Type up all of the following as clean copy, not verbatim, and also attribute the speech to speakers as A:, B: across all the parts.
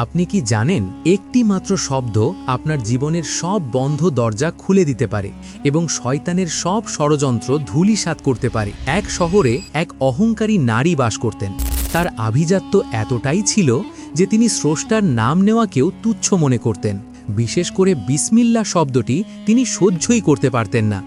A: আপনি কি জানেন একটি মাত্র শব্দ আপনার জীবনের সব বন্ধ দরজা খুলে দিতে পারে এবং শয়তানের সব ষড়যন্ত্র ধূলিসাৎ করতে পারে। এক শহরে এক অহংকারী নারী বাস করতেন। তার আভিজাত্য এতটাই ছিল যে তিনি স্রষ্টার নাম নেওয়াকেও তুচ্ছ মনে করতেন। বিশেষ করে বিসমিল্লাহ শব্দটি তিনি সহ্যই করতে পারতেন না।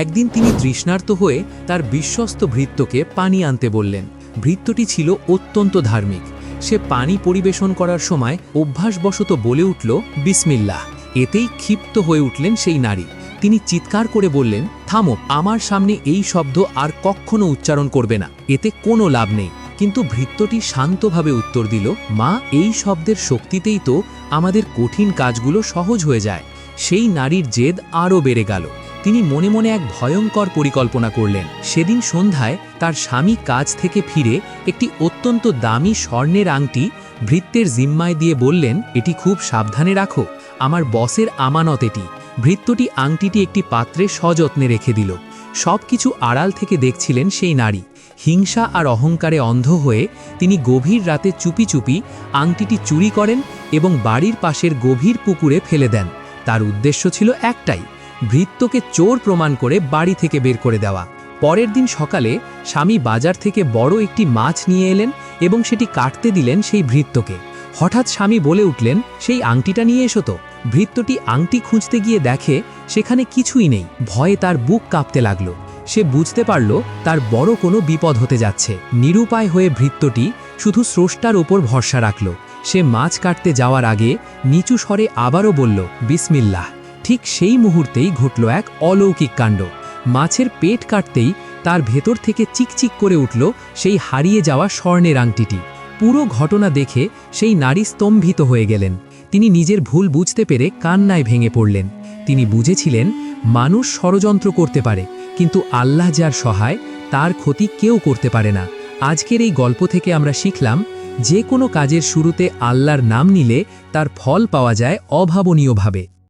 A: একদিন তিনি তৃষ্ণার্ত হয়ে তার বিশ্বস্ত ভৃত্যকে পানি আনতে বললেন। ভৃত্যটি ছিল অত্যন্ত ধার্মিক। সে পানি পরিবেশন করার সময় অভ্যাসবশত বলে উঠল বিসমিল্লাহ। এতেই ক্ষিপ্ত হয়ে উঠলেন সেই নারী। তিনি চিৎকার করে বললেন, থামো, আমার সামনে এই শব্দ আর কখনো উচ্চারণ করবে না, এতে কোনো লাভ নেই। কিন্তু ভৃত্যটি শান্তভাবে উত্তর দিল, মা, এই শব্দের শক্তিতেই তো আমাদের কঠিন কাজগুলো সহজ হয়ে যায়। সেই নারীর জেদ আরও বেড়ে গেল। তিনি মনে মনে এক ভয়ঙ্কর পরিকল্পনা করলেন। সেদিন সন্ধ্যায় তার স্বামী কাজ থেকে ফিরে একটি অত্যন্ত দামি স্বর্ণের আংটি ভৃত্যের জিম্মায় দিয়ে বললেন, এটি খুব সাবধানে রাখো, আমার বসের আমানত এটি। ভৃত্যটি আংটিটি একটি পাত্রে সযত্নে রেখে দিল। সব কিছু আড়াল থেকে দেখছিলেন সেই নারী। হিংসা আর অহংকারে অন্ধ হয়ে তিনি গভীর রাতে চুপি চুপি আংটিটি চুরি করেন এবং বাড়ির পাশের গভীর পুকুরে ফেলে দেন। তার উদ্দেশ্য ছিল একটাই, ভৃত্যকে চোর প্রমাণ করে বাড়ি থেকে বের করে দেওয়া। পরের দিন সকালে স্বামী বাজার থেকে বড় একটি মাছ নিয়ে এলেন এবং সেটি কাটতে দিলেন সেই ভৃত্যকে। হঠাৎ স্বামী বলে উঠলেন, সেই আংটিটা নিয়ে এসো তো। ভৃত্যটি আংটি খুঁজতে গিয়ে দেখে সেখানে কিছুই নেই। ভয়ে তার বুক কাঁপতে লাগলো। সে বুঝতে পারল তার বড় কোনো বিপদ হতে যাচ্ছে। নিরুপায় হয়ে ভৃত্যটি শুধু স্রষ্টার ওপর ভরসা রাখল। সে মাছ কাটতে যাওয়ার আগে নিচু স্বরে আবারও বলল, বিসমিল্লাহ। ঠিক সেই মুহূর্তেই ঘটল এক অলৌকিক কাণ্ড। মাছের পেট কাটতেই তার ভেতর থেকে চিকচিক করে উঠল সেই হারিয়ে যাওয়া স্বর্ণের আংটিটি। পুরো ঘটনা দেখে সেই নারী স্তম্ভিত হয়ে গেলেন। তিনি নিজের ভুল বুঝতে পেরে কান্নায় ভেঙে পড়লেন। তিনি বুঝেছিলেন মানুষ ষড়যন্ত্র করতে পারে, কিন্তু আল্লাহ যার সহায় তার ক্ষতি কেউ করতে পারে না। আজকের এই গল্প থেকে আমরা শিখলাম, যে কোনো কাজের শুরুতে আল্লাহর নাম নিলে তার ফল পাওয়া যায় অভাবনীয়ভাবে।